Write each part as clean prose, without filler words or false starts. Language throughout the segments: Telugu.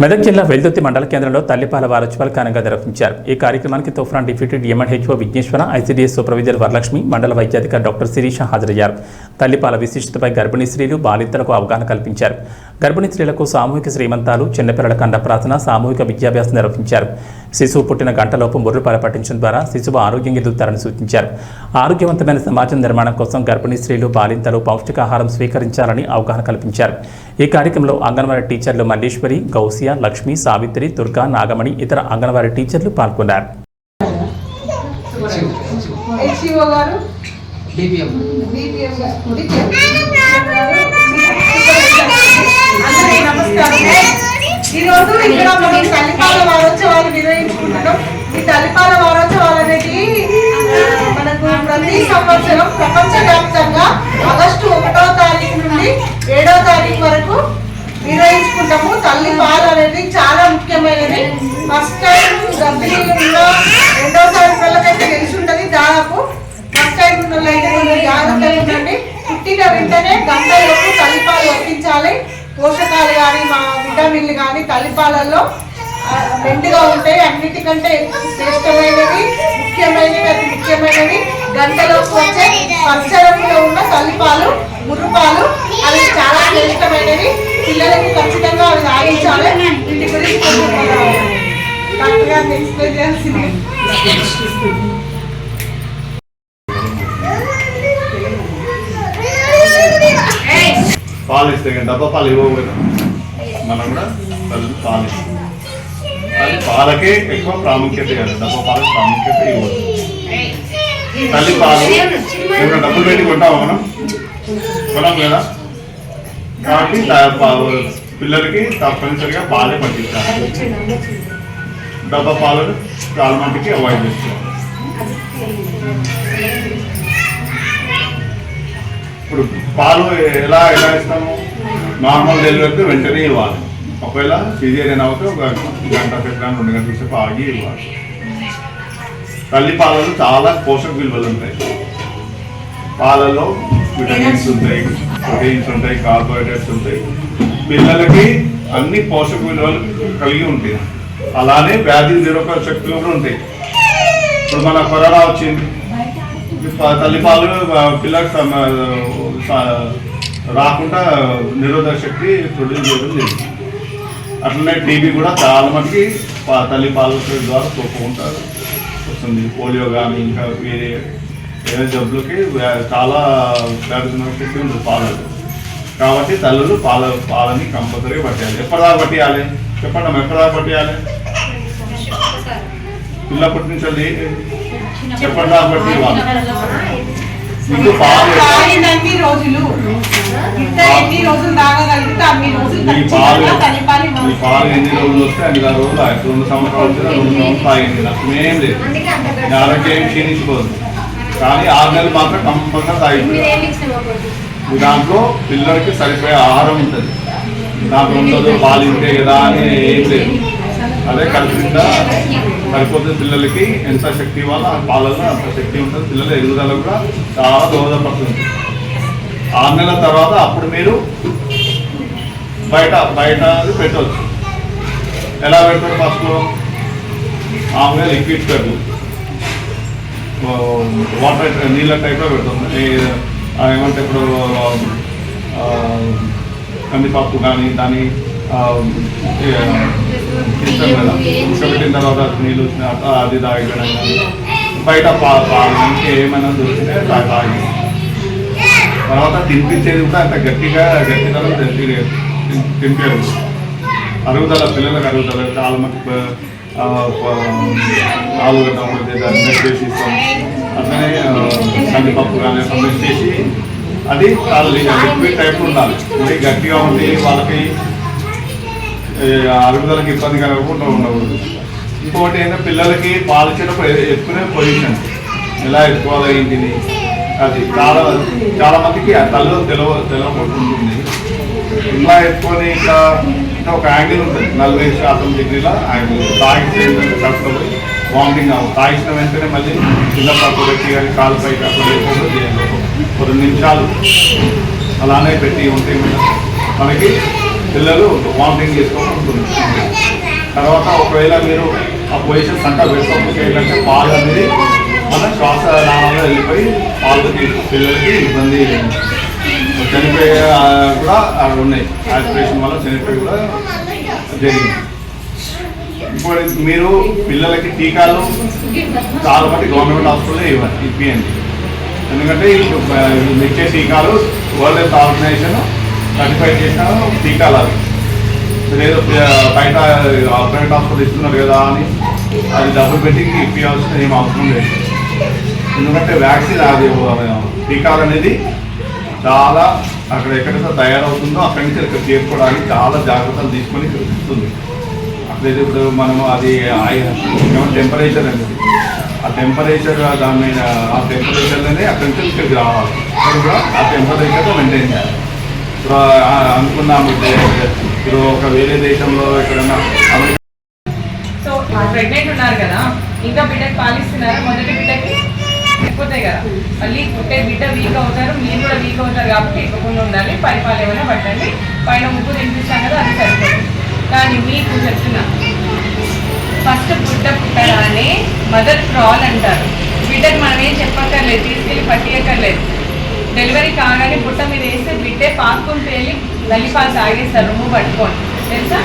మెదక్ జిల్లా వెల్దుర్తి మండల కేంద్రంలో తల్లిపాల వారోత్సవాలు ఘనంగా నిర్వహించారు. ఈ కార్యక్రమానికి తోఫ్రాన్ deputy DMNHO Vighneshwara, ICDS supervisor Varalakshmi, మండల వైద్యాధికారి డాక్టర్ శిరీష హాజరయ్యారు. తల్లిపాల విశిష్టతపై గర్భిణీ స్త్రీలు, బాలింతలకు అవగాహన కల్పించారు. గర్భిణీ స్త్రీలకు సామూహిక శ్రీమంతాలు, చిన్నపిల్లలకు అన్నప్రాసన, సామూహిక విద్యాభ్యాసం నిర్వహించారు. శిశువు పుట్టిన గంటలోపు ముర్రుపాల పట్టించడం ద్వారా శిశువు ఆరోగ్యంగా ఎదుగుతారని సూచించారు. ఆరోగ్యవంతమైన సమాజం నిర్మాణం కోసం గర్భిణీ స్త్రీలు, బాలింతలు పౌష్టికాహారం స్వీకరించాలని అవగాహన కల్పించారు. ఈ కార్యక్రమంలో అంగన్వాడీ టీచర్లు మల్లేశ్వరి, గౌసియా, లక్ష్మి, సావిత్రి, దుర్గా, నాగమణి, ఇతర అంగన్వాడీ టీచర్లు పాల్గొన్నారు. ఈరోజు ఇక్కడ మనం తల్లిపాల వారోత్సవాలు నిర్వహించుకుంటున్నాం. ఈ తల్లిపాల వారోత్సవాలు అనేది మనకు ప్రతి సంవత్సరం ప్రపంచవ్యాప్తంగా ఆగస్టు 1వ తారీఖు నుండి 7వ తారీఖు వరకు నిర్వహించుకుంటాము. తల్లిపాలు అనేది చాలా ముఖ్యమైనది. ఫస్ట్ టైం గర్భిణీ ఉన్న 2వ తారీఖు వాళ్ళకైతే తెలిసి ఉంటుంది. దాదాపు ఫస్ట్ టైం ఉన్న వాళ్ళైతే కొంచెం జాగ్రత్తగా ఉండండి. పుట్టిన వెంటనే గంటలకు తల్లిపాలు వర్తించాలి. పోషకాలు కానీ మా విటమిన్లు కానీ తల్లిపాలల్లో మెండుగా ఉంటాయి. అన్నిటికంటే శ్రేష్టమైనవి, ముఖ్యమైనవి గంటలోకి వచ్చే పచ్చరంలో ఉన్న తల్లిపాలు, ముర్రుపాలు అవి చాలా శ్రేష్టమైనవి. పిల్లలకు ఖచ్చితంగా అవి తాగించాలి. వీటి గురించి డాక్టర్ గారిని ఎక్స్ప్లెయిన్ చేయాల్సింది. పాలు ఇస్తే డబ్బా పాలు ఇవ్వవు కదా, మనం కూడా పాలు ఇస్తాం. అది పాలకే ఎక్కువ ప్రాముఖ్యత ఇవ్వాలి, డబ్బా పాలకు ప్రాముఖ్యత ఇవ్వదు. తల్లి పాలు ఏమైనా డబ్బులు పెట్టి కొంటామా మనం? కొనం కదా. కాబట్టి పిల్లలకి తప్పనిసరిగా పాలే పట్టించాలి. డబ్బా పాలను చాలా మటుకి అవాయిడ్ చేస్తాం. ఇప్పుడు పాలు ఎలా ఇస్తాము? నార్మల్ డెలివరీకి వెంటనే ఇవ్వాలి. ఒకవేళ సిజేరియన్ అవుతే ఒక గంట సేపు 2 గంటల సేపు ఆగి ఇవ్వాలి. తల్లి పాలలో చాలా పోషక విలువలు ఉంటాయి. పాలలో విటమిన్స్ ఉంటాయి, ప్రోటీన్స్ ఉంటాయి, కార్బోహైడ్రేట్స్ ఉంటాయి. పిల్లలకి అన్ని పోషక విలువలు కలిగి ఉంటాయి. అలానే వ్యాధి నిరోధక శక్తులు కూడా ఉంటాయి. ఇప్పుడు మన కరోనా వచ్చింది, తల్లిపాలు పిల్లలకు రాకుండా నిరోధక శక్తి ప్రొడ్యూస్ చేయడం జరిగింది. అట్లనే టీబీ కూడా చాలా మందికి తల్లిపాల ద్వారా తోపుకుంటారు వస్తుంది. పోలియో కానీ ఇంకా వేరే వేరే జబ్బులకి చాలా వ్యాధి నిరోధక శక్తి ఉంది పాలలో. కాబట్టి తల్లులు పాలని కంపల్సరీగా పట్టేయాలి. ఎప్పటిదాకా పట్టేయాలి చెప్పండి? ఎప్పటిదాకా పట్టేయాలి? పిల్లప్పటి నుంచి అది ఎప్పటిదాకా పట్టి ఇవ్వాలి. మీకు పాలు ఎన్ని రోజులు తాగగలిగితే అన్ని రోజులు ఈ పాలు ఎన్ని రోజులు వస్తే అన్ని రోజులు 2 సంవత్సరాలు వచ్చినా 2 సంవత్సరాలు తాగింది. నష్టమేం లేదు, ఆరోగ్యం క్షీణించిపోదు. కానీ 6 నెలలు మాత్రం కంపల్సరీ తాగింది. దాంట్లో పిల్లలకి సరిపోయే ఆహారం ఉంటుంది. దాంట్లో ఉండదు పాలు ఇంటే కదా అని ఏం లేదు. అదే కలుపుకుంటా సరిపోతుంది. పిల్లలకి ఎంత శక్తి ఇవ్వాలో ఆ పాలలో అంత శక్తి ఉంటుంది. పిల్లల ఎదుగుదల కూడా చాలా దోహదపడుతుంది. 6 నెలల తర్వాత అప్పుడు మీరు బయట పెట్టవచ్చు. ఎలా పెడతారు? ఫస్ట్లో మామూలుగా లిక్విడ్ పెడతారు, వాటర్ నీళ్ళ టైప్లో పెడుతుంది. ఏమంటే ఇప్పుడు కందిపప్పు కానీ దాన్ని ఇస్తాం కదా, ఉడకబెట్టిన తర్వాత నీళ్ళు వచ్చిన అది తాగడం కానీ బయట పాలకి ఏమైనా దొరికితే తాగి తర్వాత తినిపించేది కూడా అంత గట్టిదనం తినిపించదు. అరుగుదల, పిల్లలకు అరుగుదల చాలా మంది ఆలుగడ్డ చేసి ఇస్తాం. అట్లనే కందిపప్పు కానీ సబ్మిట్ చేసి అది చాలా లిక్విడ్ టైప్ ఉండాలి. మరి గట్టిగా ఉండి వాళ్ళకి అరుగుదలకి ఇబ్బంది కలగకుండా ఉండకూడదు. ఇంకొకటి ఏంటంటే పిల్లలకి పాలు ఇచ్చేటప్పుడు ఎత్తుకునే పొజిషన్ ఎలా ఎత్తుకోవాలి ఏంటిది అది చాలా మందికి తల్లు తెలవకుంటుంది. ఇలా ఎత్తుకొని ఇట్లా ఒక యాంగిల్ ఉంటుంది, 40% డిగ్రీల యాంగిల్. తాగితే కడుపులో పోయి వామిటింగ్ అవ్వదు. తాగిసిన వెంటనే మళ్ళీ కింద పప్పు పెట్టి కానీ కాలు పైకి అప్పుడు లేకుండా 2 నిమిషాలు అలానే పెట్టి ఉంటే మనకి పిల్లలు వామిటింగ్ చేసుకోవాలి ఉంటుంది. తర్వాత ఒకవేళ మీరు ఆ పొజిషన్ సంట పెట్టుకోకపోతే ఏంటంటే పాలు అనేది మన శ్వాస నాళాల్లో వెళ్ళిపోయి పాలకి పిల్లలకి ఇబ్బంది చనిపోయే కూడా ఉన్నాయి. యాస్పిరేషన్ వల్ల చనిపోయి కూడా జరిగింది. ఇప్పుడు మీరు పిల్లలకి టీకాలు చాలా మట్టి గవర్నమెంట్ హాస్పిటల్లో ఇప్పియండి. ఎందుకంటే ఇప్పుడు ఇచ్చే టీకాలు వరల్డ్ హెల్త్ ఆర్గనైజేషన్ సర్టిఫై చేసిన టీకాలు అవి. లేదు బయట ప్రైవేట్ హాస్పిటల్ ఇస్తున్నారు కదా అని అది డబ్బులు పెట్టి ఇప్పించాల్సిన ఏం అవసరం లేదు. ఎందుకంటే వ్యాక్సిన్ అది టీకాలు అనేది చాలా అక్కడ ఎక్కడైతే తయారవుతుందో అక్కడి నుంచి ఇక్కడ చేసుకోవడానికి చాలా జాగ్రత్తలు తీసుకొని ఇస్తుంది. అట్లయితే ఇప్పుడు మనం అది టెంపరేచర్ అనేది ఆ టెంపరేచర్ దాని మీద ఆ టెంపరేచర్లోనే అక్కడి నుంచి ఇక్కడికి రావాలి. అక్కడ కూడా ఆ టెంపరేచర్తో మెయింటైన్ చేయాలి. ఇప్పుడు అనుకున్నాము ఇప్పుడు ఒక వేరే దేశంలో ఎక్కడన్నా అమెరికా. సో ప్రెగ్నెంట్ ఉన్నారు కదా, ఇంకా బిడ్డకి పాలిస్తున్నారా? మొదటి బిడ్డకి అయిపోతాయి కదా, మళ్ళీ పుట్టే బిడ్డ వీక్ అవుతారు, మీరు కూడా వీక్ అవుతారు. కాబట్టి ఇవ్వకుండా ఉండాలి. పరిపాలన ఏమైనా పట్టండి. పైన ముగ్గు తినిపిస్తాం కదా, అది సరిపోతుంది. కానీ మీకు చెప్తున్నా, ఫస్ట్ పుట్టగానే మదర్ క్రాల్ అంటారు. బిడ్డకి మనం ఏం చెప్పక్కర్లేదు, తీసుకెళ్ళి పట్టియక్కర్లేదు. డెలివరీ కాగానే పుట్ట మీద వేస్తే బిడ్డే పాక్కుంటూ వెళ్ళి నల్లిపాలు తాగేస్తారు రొమ్ము పట్టుకొని, తెలుసా?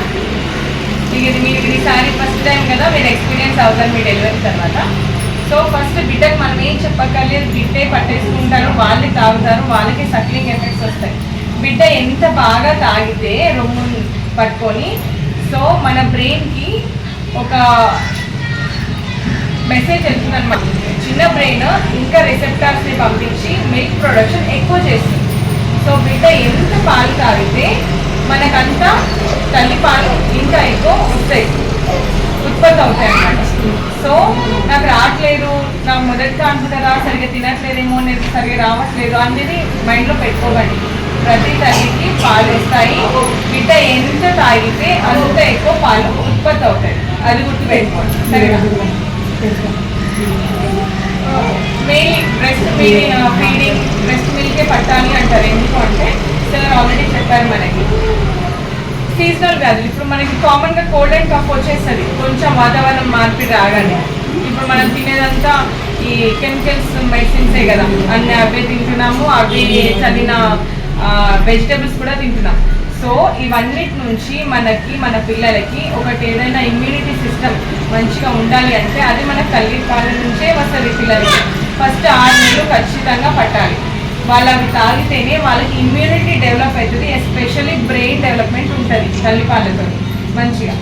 ఇది మీరు ఈసారి ఫస్ట్ టైం కదా, మీరు ఎక్స్పీరియన్స్ అవుతారు మీ డెలివరీ తర్వాత. సో ఫస్ట్ బిడ్డకు మనం ఏం చెప్పక్కర్లేదు, బిడ్డే పట్టేసుకుంటారు, వాళ్ళే తాగుతారు, వాళ్ళకి సక్లింగ్ ఎఫెక్ట్స్ వస్తాయి. బిడ్డ ఎంత బాగా తాగితే రొమ్ము పట్టుకొని, సో మన బ్రెయిన్కి ఒక మెసేజ్ వెళ్తుంది అనమాట. చిన్న బ్రెయిన్ ఇంకా రిసెప్టార్స్ని పంపించి మిల్క్ ప్రొడక్షన్ ఎక్కువ చేస్తుంది. సో బిడ్డ ఎంత పాలు తాగితే మనకంతా తల్లి పాలు ఇంకా ఎక్కువ వస్తాయి, ఉత్పత్తి అవుతాయి అన్నమాట. సో నాకు రావట్లేదు, నాకు మొదటి కాన్పుటరా సరిగ్గా తినట్లేదేమో, నేను సరిగ్గా రావట్లేదు అనేది మైండ్లో పెట్టుకోకండి. ప్రతి తల్లికి పాలు వస్తాయి. బిడ్డ ఎంత తాగితే అంత ఎక్కువ పాలు ఉత్పత్తి అవుతాయి, అది గుర్తుపెట్టుకోండి, సరేనా? మెయిన్ బ్రెస్ట్ ఫీడింగ్ బ్రెస్ట్ మిల్కే పట్టాలి అంటారు. ఎందుకు అంటే సార్ ఆల్రెడీ చెప్పారు, మనకి సీజనల్ వ్యాధులు. ఇప్పుడు మనకి కామన్గా కోల్డ్ అండ్ కఫ్ వచ్చేస్తుంది కొంచెం వాతావరణం మార్పు రాగానే. ఇప్పుడు మనం తినేదంతా ఈ కెమికల్స్ మెడిసిన్సే కదా, అన్నీ అవే తింటున్నాము, అవి చదివిన వెజిటేబుల్స్ కూడా తింటున్నాం. సో ఇవన్నిటి నుంచి మనకి మన పిల్లలకి ఒకటి ఏదైనా ఇమ్యూనిటీ సిస్టమ్ మంచిగా ఉండాలి అంటే అది మన తల్లి పాల నుంచే వస్తుంది. పిల్లలకి ఫస్ట్ 6 నెలలు ఖచ్చితంగా పట్టాలి. వాళ్ళు అవి తాగితేనే వాళ్ళకి ఇమ్యూనిటీ డెవలప్ అవుతుంది, ఎస్పెషల్లీ బ్రెయిన్ డెవలప్మెంట్ ఉంటుంది తల్లిపాలతో మంచిగా.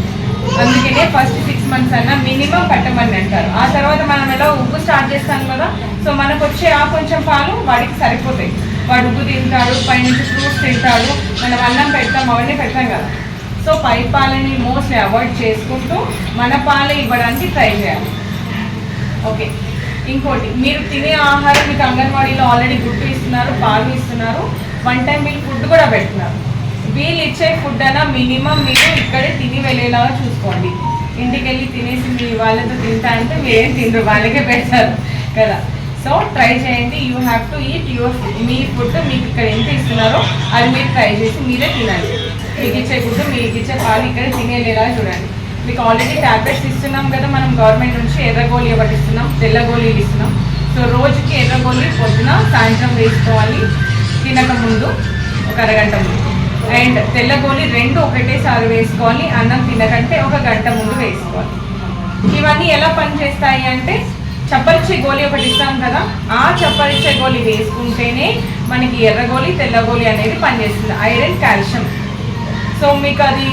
అందుకనే ఫస్ట్ 6 months అన్నా మినిమం పట్టమని అంటారు. ఆ తర్వాత మనం ఎలా ఉగ్గు స్టార్ట్ చేస్తాం కదా, సో మనకు వచ్చే ఆ కొంచెం పాలు వాడికి సరిపోతాయి. వాడు ఉగ్గు తింటాడు, పైనుంచి ఫ్రూట్స్ తింటాడు, మనం అన్నం పెడతాం, అవన్నీ పెడతాం కదా. సో పై పాలని మోస్ట్లీ అవాయిడ్ చేసుకుంటూ మన పాలు ఇవ్వడానికి ట్రై చేయాలి. ఓకే, ఇంకోటి, మీరు తినే ఆహారం మీకు అంగన్వాడీలో ఆల్రెడీ గుడ్డు ఇస్తున్నారు, పాలు ఇస్తున్నారు, 1 time మీకు ఫుడ్ కూడా పెడుతున్నారు. వీళ్ళు ఇచ్చే ఫుడ్ అయినా మినిమం మీరు ఇక్కడే తిని వెళ్ళేలాగా చూసుకోండి. ఇంటికి వెళ్ళి తినేసి మీ వాళ్ళతో తింటా అంటే మీరేం తినరు, వాళ్ళకే పెడతారు కదా. సో ట్రై చేయండి. You have to eat your food. Me food మీకు ఇక్కడ ఎంత ఇస్తున్నారో అది మీరు ట్రై చేసి మీరే తినాలి. మీకు ఇచ్చే ఫుడ్, మీకు ఇచ్చే పాలు ఇక్కడే తినేలా చూడండి. మీకు ఆల్రెడీ ట్యాబ్లెట్స్ ఇస్తున్నాం కదా మనం గవర్నమెంట్ నుంచి. ఎర్రగోళీ ఒకటి ఇస్తున్నాం, తెల్లగోళీలు ఇస్తున్నాం. సో రోజుకి ఎర్రగోళీ పొద్దున సాయంత్రం వేసుకోవాలి, తినక ముందు ఒక అరగంట ముందు. అండ్ తెల్లగోళీ 2 ఒకటేసారి వేసుకోవాలి, అన్నం తినకంటే 1 గంట ముందు వేసుకోవాలి. ఇవన్నీ ఎలా పనిచేస్తాయి అంటే, చప్పరిచ్చే గోళీ ఒకటి ఇస్తాం కదా, ఆ చప్పరిచ్చే గోళీ వేసుకుంటేనే మనకి ఎర్రగోళీ తెల్లగోళీ అనేది పనిచేస్తుంది, ఐరన్ కాల్షియం. సో మీకు అది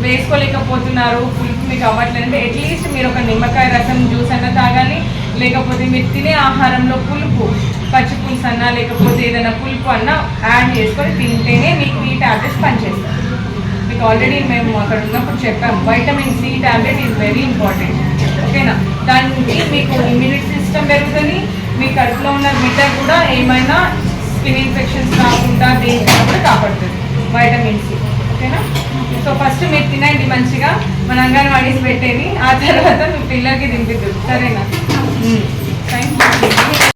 వేసుకోలేకపోతున్నారు, పులుపు మీకు అవ్వట్లేదంటే అట్లీస్ట్ మీరు ఒక నిమ్మకాయ రసం జ్యూస్ అన్నా తాగాలి, లేకపోతే మీరు తినే ఆహారంలో పులుపు, పచ్చి పులుసు అన్నా లేకపోతే ఏదైనా పులుపు అన్నా యాడ్ చేసుకొని తింటేనే మీకు ఈ ట్యాబ్లెట్స్ పనిచేస్తాయి. మీకు ఆల్రెడీ మేము అక్కడ ఉన్నప్పుడు చెప్పాము, vitamin C tablet is very important. ఓకేనా? దాని నుంచి మీకు ఇమ్యూనిటీ సిస్టమ్ పెరుగుతుంది, మీ కడుపులో ఉన్న బిడ్డ కూడా ఏమైనా స్కిన్ ఇన్ఫెక్షన్స్ రాకుండా దేనికైనా కూడా కాపాడుతుంది వైటమిన్ సి. ఓకేనా? సో ఫస్ట్ మీరు తినండి మంచిగా, మన అంగన్వాడీస్ పెట్టేది, ఆ తర్వాత మీ పిల్లలకి తినిపిద్దు, సరేనా? Thank you.